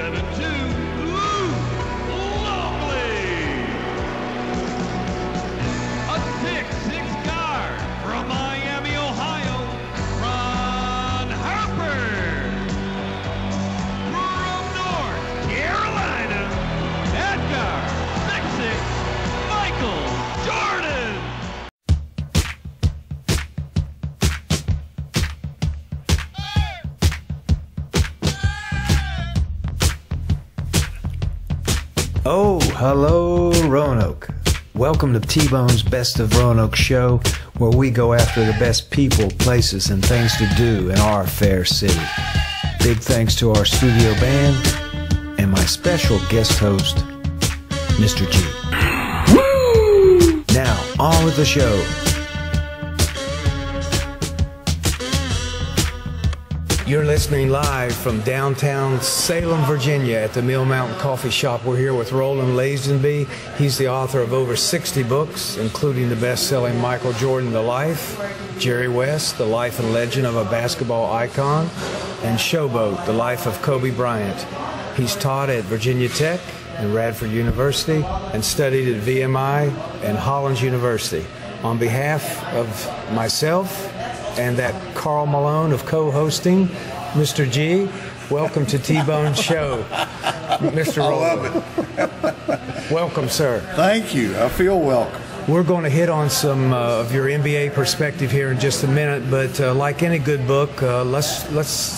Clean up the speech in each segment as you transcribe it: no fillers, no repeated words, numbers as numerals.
7'2", Longley. A 6'6" guard from Miami, Ohio, Ron Harper. From North Carolina, at guard, 6'6", Michael Jordan. Oh, hello, Roanoke. Welcome to T-Bone's Best of Roanoke show, where we go after the best people, places, and things to do in our fair city. Big thanks to our studio band and my special guest host, Mr. G. Woo! Now, on with the show. You're listening live from downtown Salem, Virginia at the Mill Mountain Coffee Shop. We're here with Roland Lazenby. He's the author of over 60 books, including the best-selling Michael Jordan, The Life, Jerry West, The Life and Legend of a Basketball Icon, and Showboat, The Life of Kobe Bryant. He's taught at Virginia Tech and Radford University and studied at VMI and Hollins University. On behalf of myself and that Carl Malone of co-hosting, Mr. G, welcome to T-Bone's show. Mr. Roland. I love it. Welcome, sir. Thank you. I feel welcome. We're going to hit on some of your NBA perspective here in just a minute, but like any good book, let's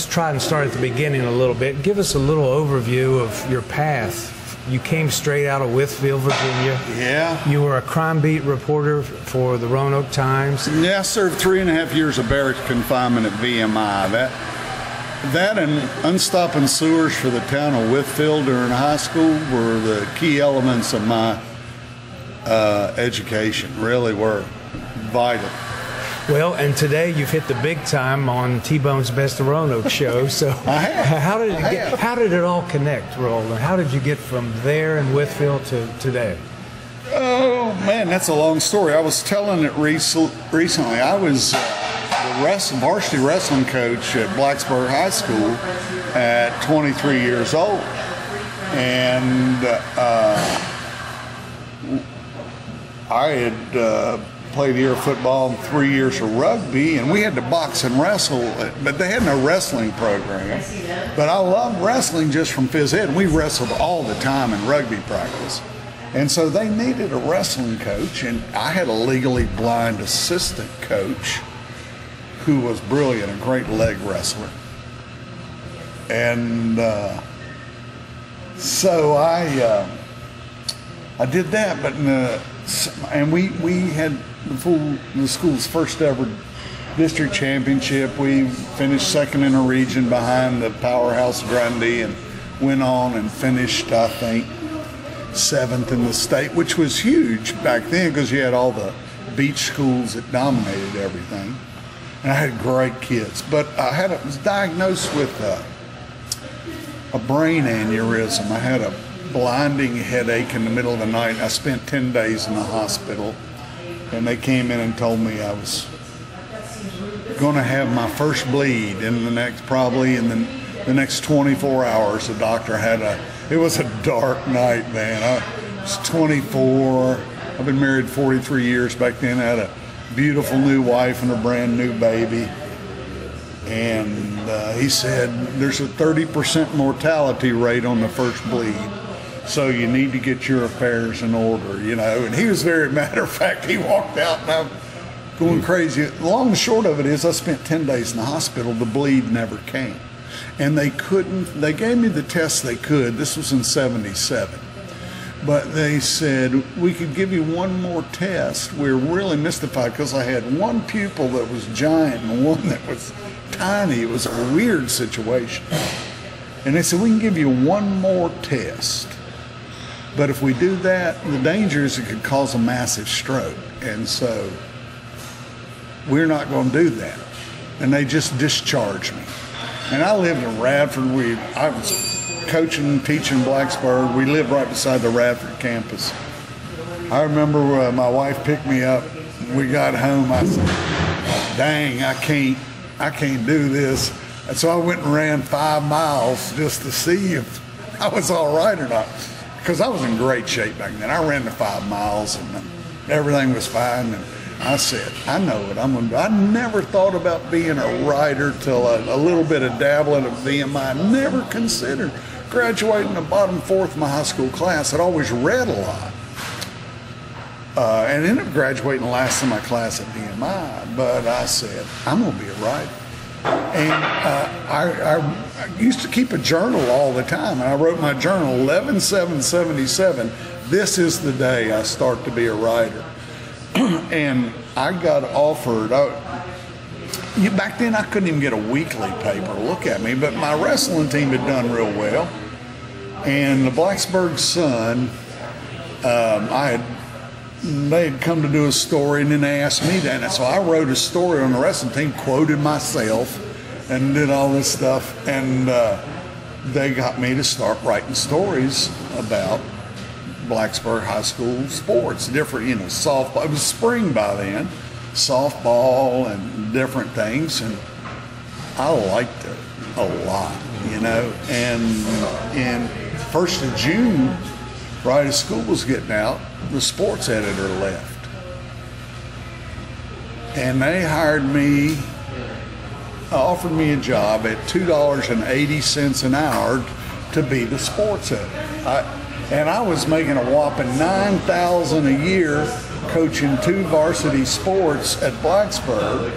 try and start at the beginning a little bit. Give us a little overview of your path. You came straight out of Wytheville, Virginia. Yeah. You were a crime beat reporter for the Roanoke Times. Yeah, I served 3.5 years of barracks confinement at VMI. That and unstopping sewers for the town of Wytheville during high school were the key elements of my education. Really were vital. Well, and today you've hit the big time on T-Bone's Best of Roanoke show. So how did it all connect, Roland? How did you get from there in Wytheville to today? Oh, man, that's a long story. I was telling it recently. I was the varsity wrestling coach at Blacksburg High School at 23 years old. And I had played a year of football and 3 years of rugby, and we had to box and wrestle, but they had no wrestling program. But I loved wrestling just from phys ed, and we wrestled all the time in rugby practice. And so they needed a wrestling coach, and I had a legally blind assistant coach who was brilliant, a great leg wrestler. And so I did that, but and we had the school's first ever district championship. We finished second in a region behind the powerhouse Grundy, and went on and finished, I think, 7th in the state, which was huge back then because you had all the beach schools that dominated everything. And I had great kids, but I was diagnosed with a brain aneurysm. I had a blinding headache in the middle of the night. I spent 10 days in the hospital, and they came in and told me I was going to have my first bleed in the next 24 hours. The doctor it was a dark night, man. I was 24. I've been married 43 years back then. I had a beautiful new wife and a brand new baby. And he said, there's a 30% mortality rate on the first bleed. So you need to get your affairs in order, And he was very matter of fact. He walked out, and I'm going crazy. The long and short of it is I spent 10 days in the hospital. The bleed never came. And they gave me the test they could. This was in 77. But they said, we could give you one more test. We were really mystified because I had one pupil that was giant and one that was tiny. It was a weird situation. And they said, we can give you one more test. But if we do that, the danger is it could cause a massive stroke. And so we're not going to do that. And they just discharged me. And I lived in Radford. I was coaching and teaching in Blacksburg. We lived right beside the Radford campus. I remember my wife picked me up. We got home. I said, dang, I can't do this. And so I went and ran 5 miles just to see if I was all right or not, because I was in great shape back then. I ran the 5 miles and everything was fine. And I said, I know what I'm going to do. I never thought about being a writer till a little bit of dabbling of VMI. I never considered graduating the bottom fourth of my high school class. I'd always read a lot. And ended up graduating last in my class at VMI. But I said, I'm going to be a writer. And I used to keep a journal all the time. And I wrote my journal 11/7/77. This is the day I start to be a writer. And I got offered, back then I couldn't even get a weekly paper to look at me, but my wrestling team had done real well. And the Blacksburg Sun, they had come to do a story, and then they asked me that. And so I wrote a story on the wrestling team, quoted myself, and did all this stuff. And they got me to start writing stories about Blacksburg High School sports, different, softball. It was spring by then, softball and different things, and I liked it a lot, And in 1st of June, right as school was getting out, the sports editor left, and they offered me a job at $2.80 an hour to be the sports editor. And I was making a whopping $9,000 a year coaching 2 varsity sports at Blacksburg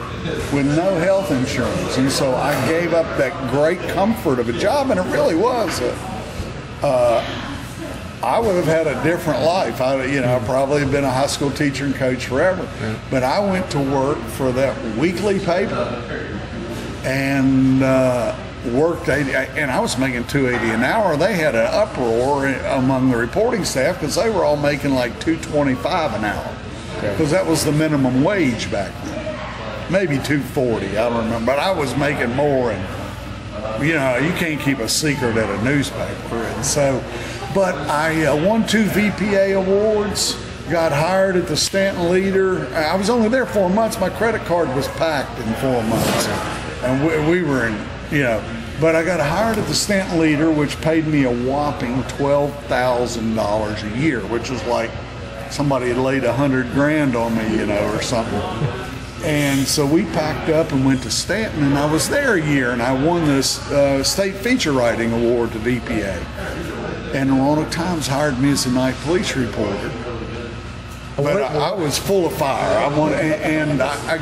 with no health insurance. And so I gave up that great comfort of a job, and it really was. I would have had a different life. I'd probably have been a high school teacher and coach forever. But I went to work for that weekly paper and worked 80, and I was making $2.80 an hour. They had an uproar among the reporting staff because they were all making like $2.25 an hour, because that was the minimum wage back then. Maybe $2.40, I don't remember, but I was making more. And you can't keep a secret at a newspaper. And so, but I won 2 VPA awards, got hired at the Stanton Leader. I was only there 4 months. My credit card was packed in 4 months, and we were in. But I got hired at the Stanton Leader, which paid me a whopping $12,000 a year, which was like somebody had laid $100,000 on me, or something. And so we packed up and went to Stanton, and I was there a year, and I won this state feature writing award to VPA. And the Roanoke Times hired me as a night police reporter. But I was full of fire. I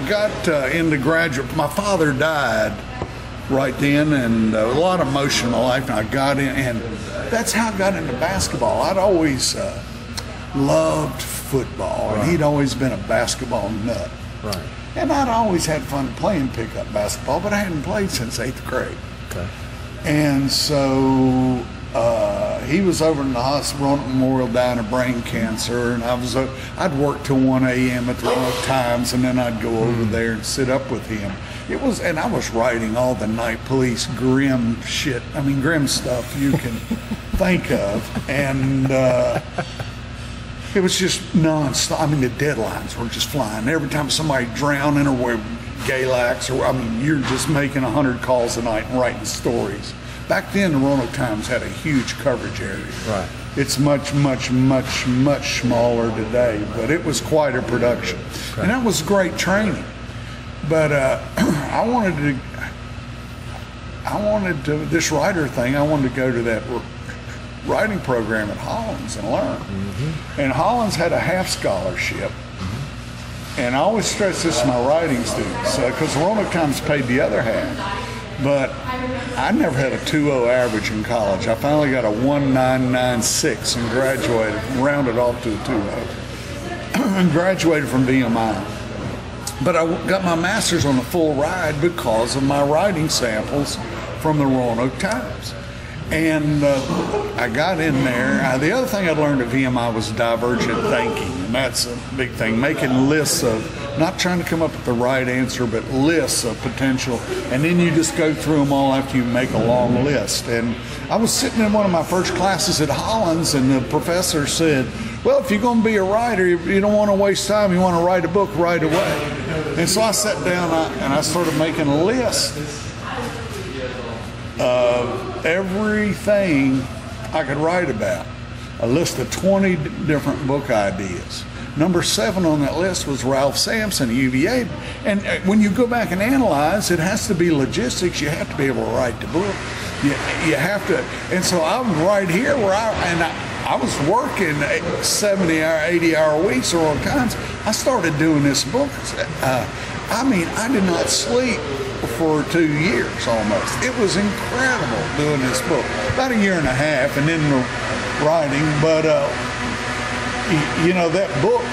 got into graduate. My father died right then, and a lot of emotion in my life, and I got in, and that's how I got into basketball. I'd always loved football, and he'd always been a basketball nut. Right. And I'd always had fun playing pickup basketball, but I hadn't played since 8th grade. Okay. And so he was over in the hospital, Roanoke Memorial, dying of brain cancer, and I'd work till 1 a.m. at the Roanoke Times, and then I'd go over there and sit up with him. And I was writing all the night police grim shit. Grim stuff you can think of. And it was just nonstop. The deadlines were just flying. Every time somebody drowning or with Galax, you're just making 100 calls a night and writing stories. Back then, the Roanoke Times had a huge coverage area. Right. It's much, much, much, much smaller today, but it was quite a production. Okay. And that was great training. But I wanted to, this writer thing, I wanted to go to that writing program at Hollins and learn. Mm-hmm. And Hollins had a half scholarship. Mm-hmm. And I always stress this to my writing students, because Roanoke Times paid the other half. But I never had a 2.0 average in college. I finally got a 1.996 and graduated, rounded off to a 2.0, and graduated from VMI. But I got my master's on a full ride because of my writing samples from the Roanoke Times. And I got in there. The other thing I learned at VMI was divergent thinking, and that's a big thing. Making lists of, not trying to come up with the right answer, but lists of potential, and then you just go through them all after you make a long list. And I was sitting in one of my first classes at Hollins, and the professor said, well, if you're going to be a writer, you don't want to waste time, you want to write a book right away. And so I sat down and I started making a list. of everything I could write about. A list of 20 different book ideas. Number 7 on that list was Ralph Sampson at UVA. And when you go back and analyze, it has to be logistics. You have to be able to write the book. You have to. And so I'm right here where I was working 70-hour, 80-hour weeks or all kinds. I started doing this book. I did not sleep for 2 years almost. It was incredible doing this book. About a year and a half, and then the writing. But that book,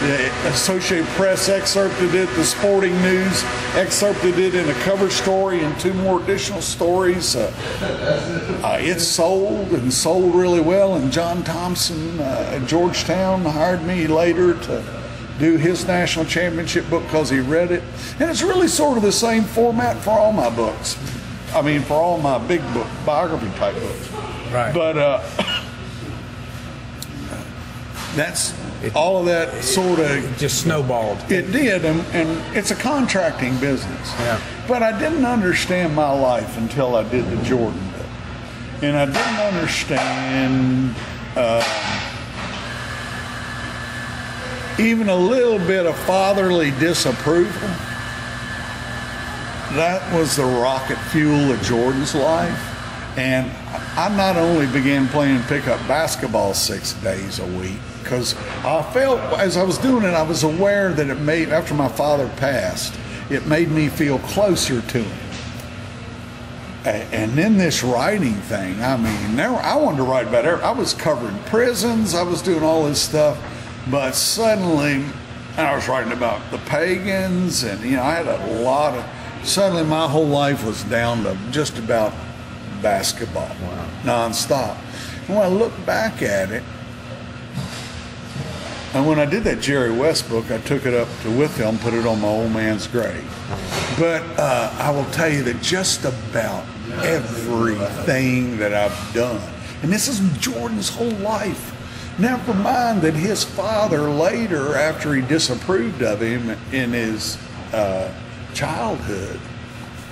the Associated Press excerpted it, the Sporting News excerpted it in a cover story and 2 more additional stories. It sold really well, and John Thompson at Georgetown hired me later to do his national championship book because he read it. And it's really sort of the same format for all my books. I mean, for all my big book, biography type books. Right. But that's all of that sort of just snowballed. It did, and it's a contracting business. Yeah. But I didn't understand my life until I did the Jordan book, and I didn't understand even a little bit of fatherly disapproval. That was the rocket fuel of Jordan's life. And I not only began playing pickup basketball 6 days a week, because I felt, as I was doing it, I was aware that after my father passed, it made me feel closer to him. And then this writing thing, I wanted to write about everything. I was covering prisons, I was doing all this stuff, but suddenly I was writing about the pagans, and I had suddenly my whole life was down to just about basketball. Wow. Nonstop. And when I look back at it, and when I did that Jerry West book, I took it up to Whitfield and put it on my old man's grave. But I will tell you that just about everything that I've done, and this is Jordan's whole life, never mind that his father later, after he disapproved of him in his childhood,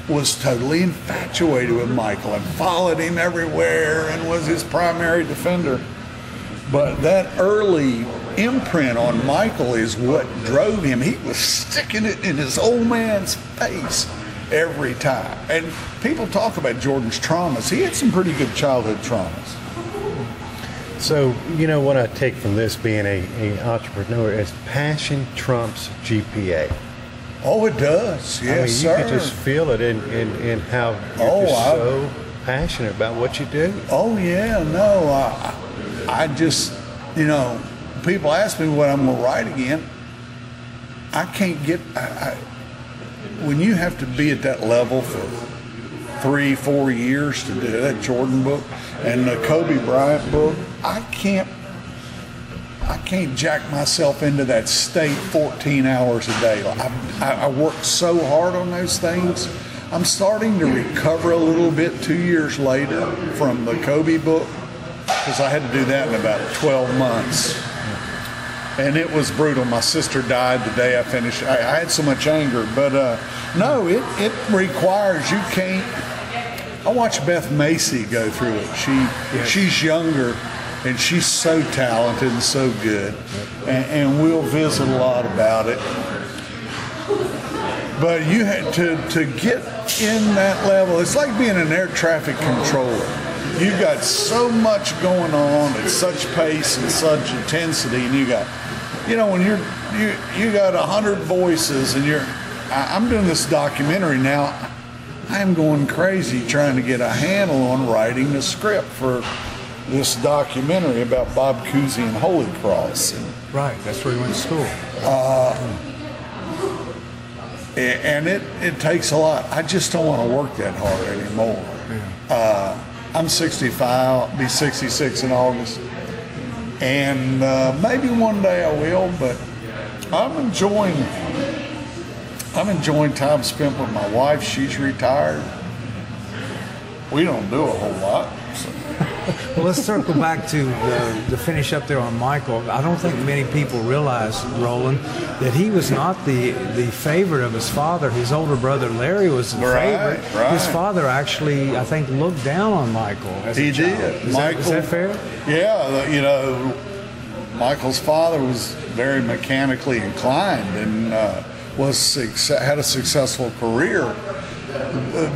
was totally infatuated with Michael and followed him everywhere and was his primary defender. But that early imprint on Michael is what drove him. He was sticking it in his old man's face every time. And people talk about Jordan's traumas. He had some pretty good childhood traumas. So, what I take from this being an entrepreneur is passion trumps GPA. Oh, it does. Yes, sir. You can just sir. feel it in how you're so passionate about what you do. Oh, yeah. No, I just, people ask me what I'm going to write again. I can't get, when you have to be at that level for 3-4 years to do that Jordan book and the Kobe Bryant book, I can't jack myself into that state 14 hours a day. I worked so hard on those things. I'm starting to recover a little bit 2 years later from the Kobe book, because I had to do that in about 12 months. And it was brutal. My sister died the day I finished. I had so much anger. But no, it requires, you can't. I watched Beth Macy go through it. She's younger, and she's so talented and so good. And we'll visit a lot about it. But you had to get in that level. It's like being an air traffic controller. You got so much going on at such pace and such intensity, and you got, when you got 100 voices, and I'm doing this documentary now. I'm going crazy trying to get a handle on writing the script for this documentary about Bob Cousy and Holy Cross. Right, that's where he went to school. And it takes a lot. I just don't want to work that hard anymore. Yeah. I'm 65, I'll be 66 in August. And maybe one day I will, but I'm enjoying time spent with my wife. She's retired. We don't do a whole lot. So. Well, let's circle back to finish up there on Michael. I don't think many people realize, Roland, that he was not the favorite of his father. His older brother Larry was the favorite. Right. His father actually, I think, looked down on Michael as a child. Did. Is that fair? Yeah, Michael's father was very mechanically inclined and had a successful career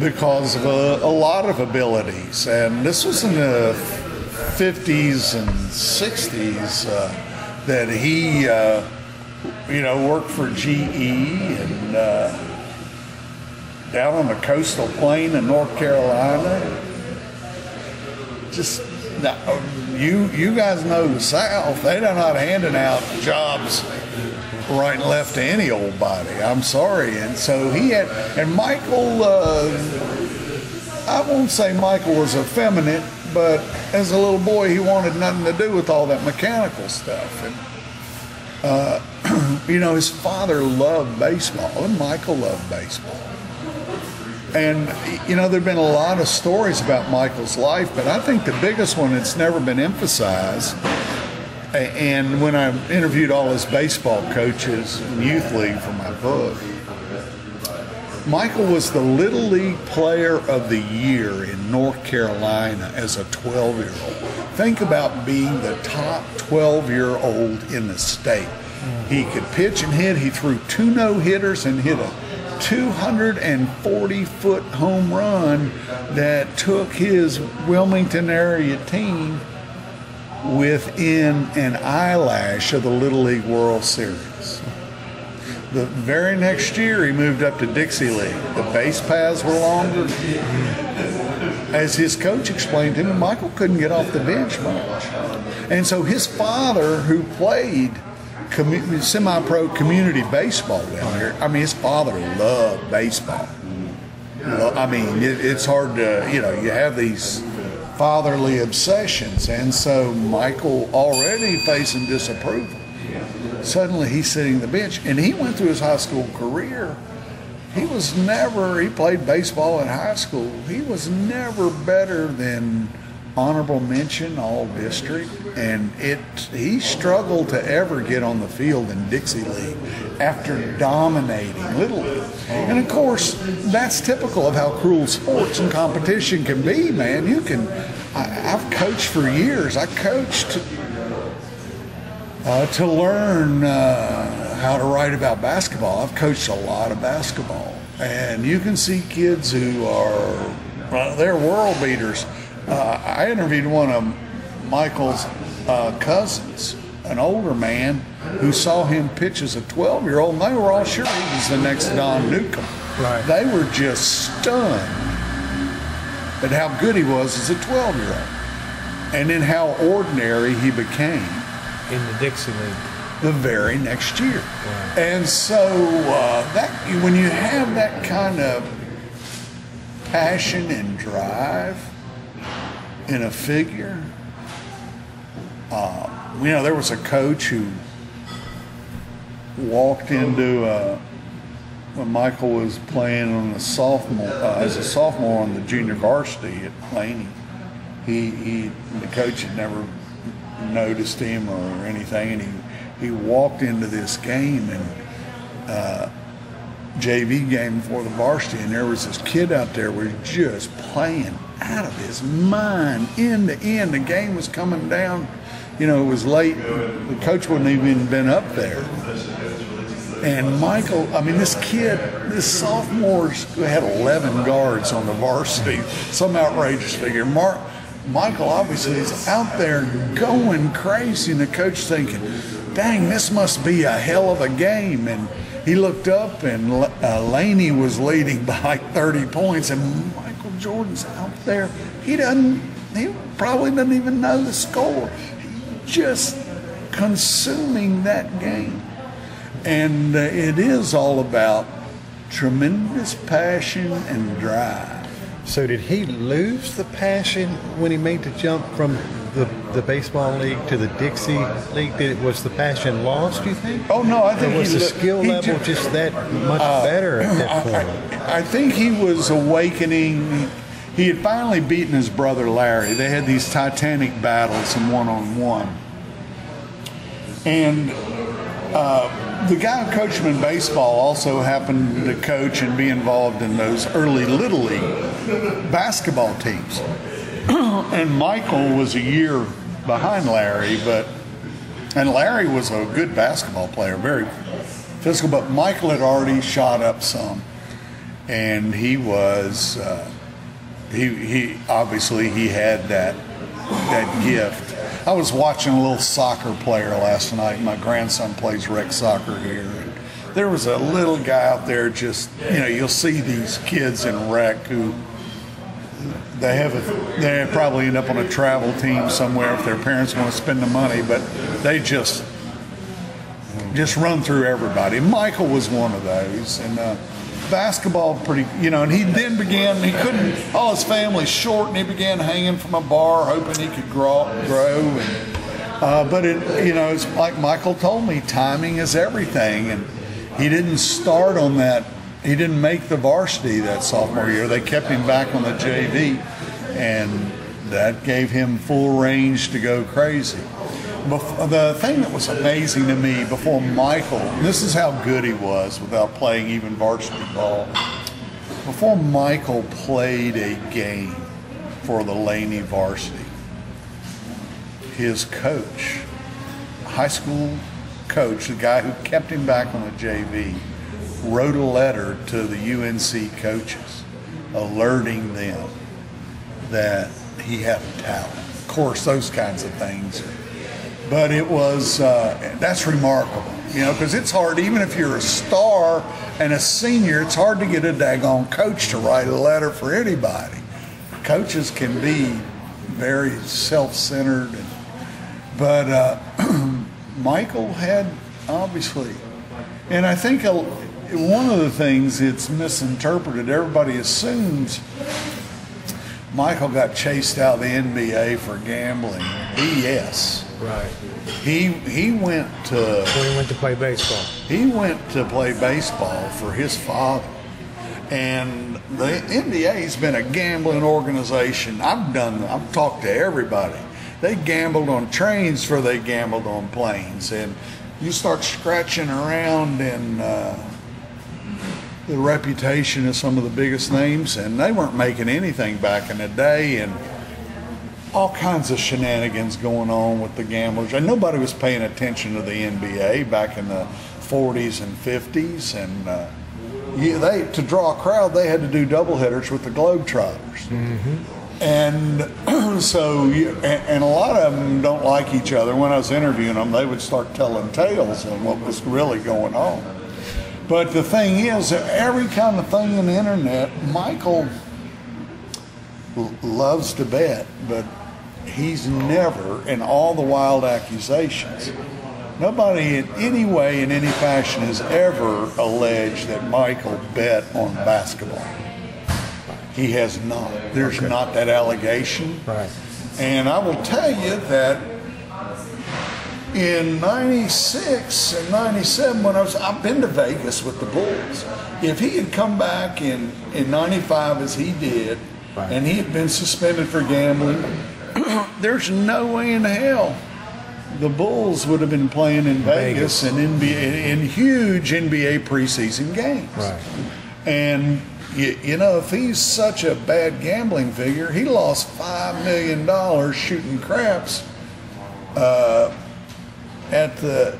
because of a lot of abilities. And this was in the 50s and 60s that he, worked for GE and down on the coastal plain in North Carolina. Just, you guys know the South, they're not handing out jobs right and left to any old body. I'm sorry. And so and Michael, I won't say Michael was effeminate, but as a little boy, he wanted nothing to do with all that mechanical stuff. And, his father loved baseball, and Michael loved baseball. And, there've been a lot of stories about Michael's life, but I think the biggest one that's never been emphasized, and when I interviewed all his baseball coaches in Youth League for my book, Michael was the Little League Player of the Year in North Carolina as a 12-year-old. Think about being the top 12-year-old in the state. He could pitch and hit. He threw 2 no-hitters and hit a 240-foot home run that took his Wilmington area team within an eyelash of the Little League World Series. The very next year, he moved up to Dixie League. The base paths were longer. As his coach explained to him, Michael couldn't get off the bench much. And so his father, who played semi-pro community baseball down here, his father loved baseball. It's hard to, you have these fatherly obsessions, and so Michael, already facing disapproval, suddenly he's sitting the bench. And he went through his high school career. He played baseball in high school. He was never better than honorable mention all district, and he struggled to ever get on the field in Dixie League after dominating Little League. And of course, that's typical of how cruel sports and competition can be, man. I've coached for years. I coached to learn how to write about basketball. I've coached a lot of basketball, and you can see kids who are, they're world beaters. I interviewed one of Michael's cousins, an older man, who saw him pitch as a 12-year-old, and they were all sure he was the next Don Newcomb. Right. They were just stunned at how good he was as a 12-year-old, and then how ordinary he became in the Dixie League the very next year. Right. And so when you have that kind of passion and drive in a figure, there was a coach who walked into when Michael was playing on the as a sophomore on the junior varsity at Laney. The coach had never noticed him or anything, and he walked into this game, and JV game before the varsity, and there was this kid out there was just playing out of his mind, end to end. The game was coming down. It was late. The coach wouldn't even been up there. And Michael, this sophomore had 11 guards on the varsity, some outrageous figure. Michael obviously is out there going crazy, and the coach thinking, dang, this must be a hell of a game. And he looked up, and Laney was leading by like 30 points, and Michael Jordan's out there. He probably doesn't even know the score. He's just consuming that game. And it is all about tremendous passion and drive. So did he lose the passion when he made the jump from the baseball league to the Dixie League? Was the passion lost, do you think? Oh, no, I think or was the skill level just that much better at that point? I think he was awakening. he had finally beaten his brother Larry. They had these titanic battles in one-on-one. And the guy who coached him in baseball also happened to coach and be involved in those early Little League basketball teams. And Michael was a year behind Larry, and Larry was a good basketball player, very physical, but Michael had already shot up some. And he was, he obviously he had that gift. I was watching a little soccer player last night. My grandson plays rec soccer here. And there was a little guy out there just, you'll see these kids in rec who they probably end up on a travel team somewhere if their parents want to spend the money, but they just run through everybody. Michael was one of those. And basketball and he then began, all his family's short, and he began hanging from a bar hoping he could grow. But it's like Michael told me, timing is everything. And he didn't start on that. He didn't make the varsity that sophomore year. They kept him back on the JV, and that gave him full range to go crazy. The thing that was amazing to me before Michael, and this is how good he was without playing even varsity ball, before Michael played a game for the Laney varsity, his coach, high school coach, the guy who kept him back on the JV, wrote a letter to the UNC coaches alerting them that he had a talent. Of course, those kinds of things. But it was, that's remarkable, because it's hard, even if you're a star and a senior, it's hard to get a daggone coach to write a letter for anybody. Coaches can be very self-centered. But Michael had, obviously, and I think one of the things it's misinterpreted, everybody assumes Michael got chased out of the NBA for gambling. BS. Right. He went to... When he went to play baseball. He went to play baseball for his father. And the NBA's been a gambling organization. I've talked to everybody. They gambled on trains before they gambled on planes. And you start scratching around in the reputation of some of the biggest names, and they weren't making anything back in the day, and all kinds of shenanigans going on with the gamblers. And nobody was paying attention to the NBA back in the 40s and 50s. And to draw a crowd, they had to do doubleheaders with the Globetrotters. Mm-hmm. And so, and a lot of them don't like each other. When I was interviewing them, they would start telling tales on what was really going on. But the thing is, every kind of thing on the internet, Michael loves to bet, but he's never, in all the wild accusations, nobody in any way, in any fashion, has ever alleged that Michael bet on basketball. He has not. There's not that allegation. Right. And I will tell you that in 96 and 97, when I've been to Vegas with the Bulls, if he had come back in 95 as he did, right, and he had been suspended for gambling, there's no way in hell the Bulls would have been playing in Vegas and in huge NBA preseason games. Right. And if he's such a bad gambling figure, he lost $5 million shooting craps at the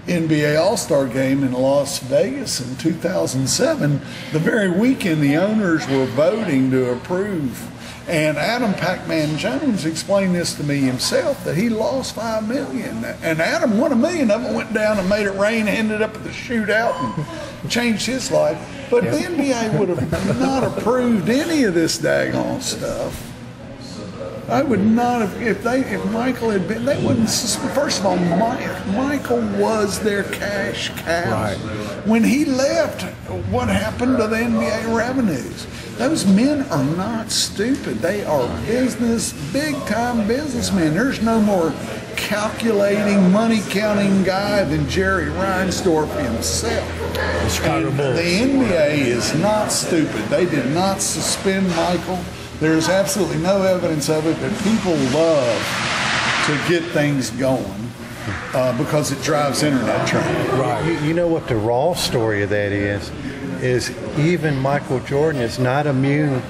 NBA All-Star game in Las Vegas in 2007. The very weekend the owners were voting to approve. And Adam Pac-Man Jones explained this to me himself, that he lost $5 million. And Adam won $1 million of it, went down and made it rain, ended up at the shootout and changed his life. But the NBA would have not approved any of this daggone stuff. I would not have, if Michael had been, they wouldn't, first of all, Michael was their cash cow. Right. When he left, what happened to the NBA revenues? Those men are not stupid. They are big-time businessmen. There's no more calculating, money-counting guy than Jerry Reinsdorf himself. The Chicago Bulls. The NBA is not stupid. They did not suspend Michael. There's absolutely no evidence of it, but people love to get things going because it drives internet traffic. Right. You know what the raw story of that is even Michael Jordan is not immune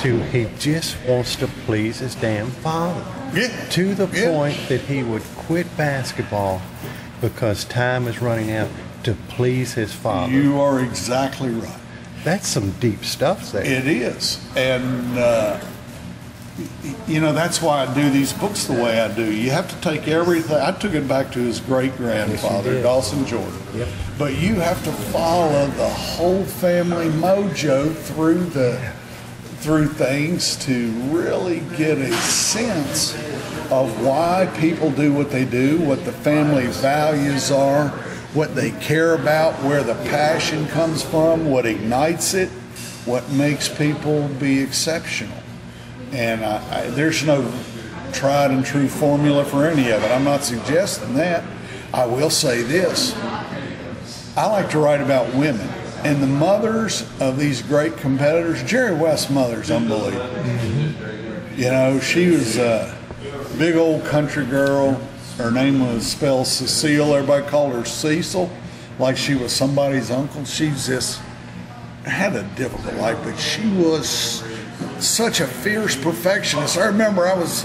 to, he just wants to please his damn father. Yeah. To the point that he would quit basketball because time is running out to please his father. You are exactly right. That's some deep stuff there. It is. And, you know, that's why I do these books the way I do. You have to take everything. I took it back to his great-grandfather, Yes, Dawson Jordan. Yep. But you have to follow the whole family mojo through things to really get a sense of why people do what they do, what the family values are, what they care about, where the passion comes from, what ignites it, what makes people be exceptional. And there's no tried and true formula for any of it. I'm not suggesting that. I will say this. I like to write about women. And the mothers of these great competitors, Jerry West's mother's unbelievable. Mm-hmm. You know, she was a big old country girl. Her name was spelled Cecile. Everybody called her Cecil, like she was somebody's uncle. She just had a difficult life, but she was such a fierce perfectionist. I remember I was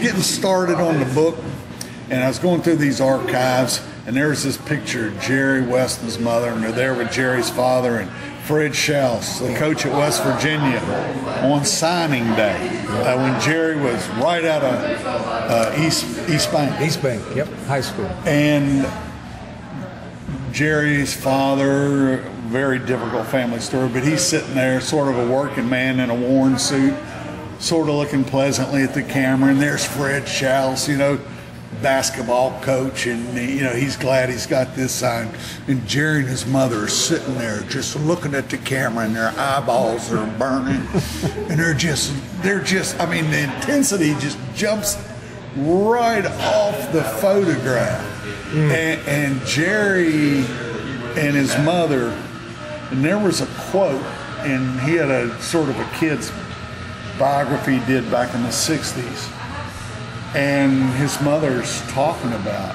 getting started on the book, and I was going through these archives, and there was this picture of Jerry West and his mother, and they're there with Jerry's father and Fred Schaus, the coach at West Virginia, on signing day when Jerry was right out of East Bank. East Bank, yep, high school. And Jerry's father, very difficult family story, but he's sitting there, sort of a working man in a worn suit, sort of looking pleasantly at the camera, and there's Fred Schaus, you know, basketball coach, and you know, he's glad he's got this sign. And Jerry and his mother are sitting there just looking at the camera, and their eyeballs are burning, and they're just I mean, the intensity just jumps right off the photograph. And Jerry and his mother, and there was a quote, and he had a sort of a kid's biography he did back in the 60s. And his mother's talking about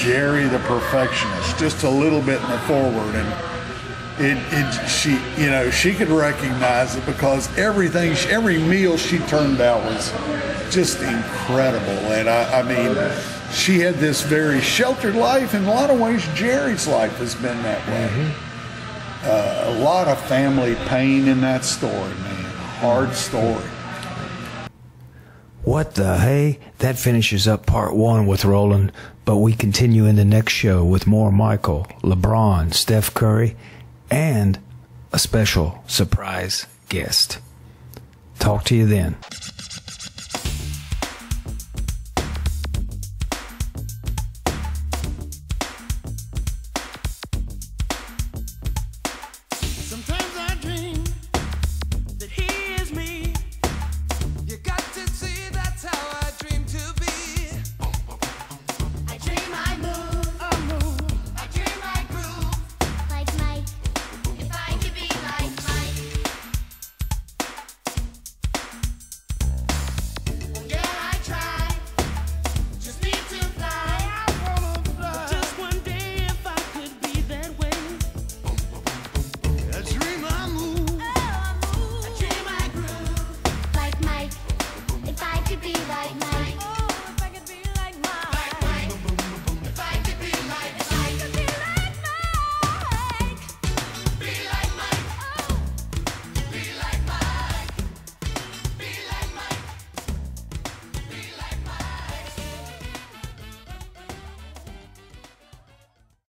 Jerry the perfectionist, just a little bit in the forward, and she could recognize it because every meal she turned out was just incredible. And I mean, she had this very sheltered life. In a lot of ways, Jerry's life has been that way. Mm-hmm. A lot of family pain in that story, man. Hard story. What the hey? That finishes up part one with Roland, but we continue in the next show with more Michael, LeBron, Steph Curry, and a special surprise guest. Talk to you then.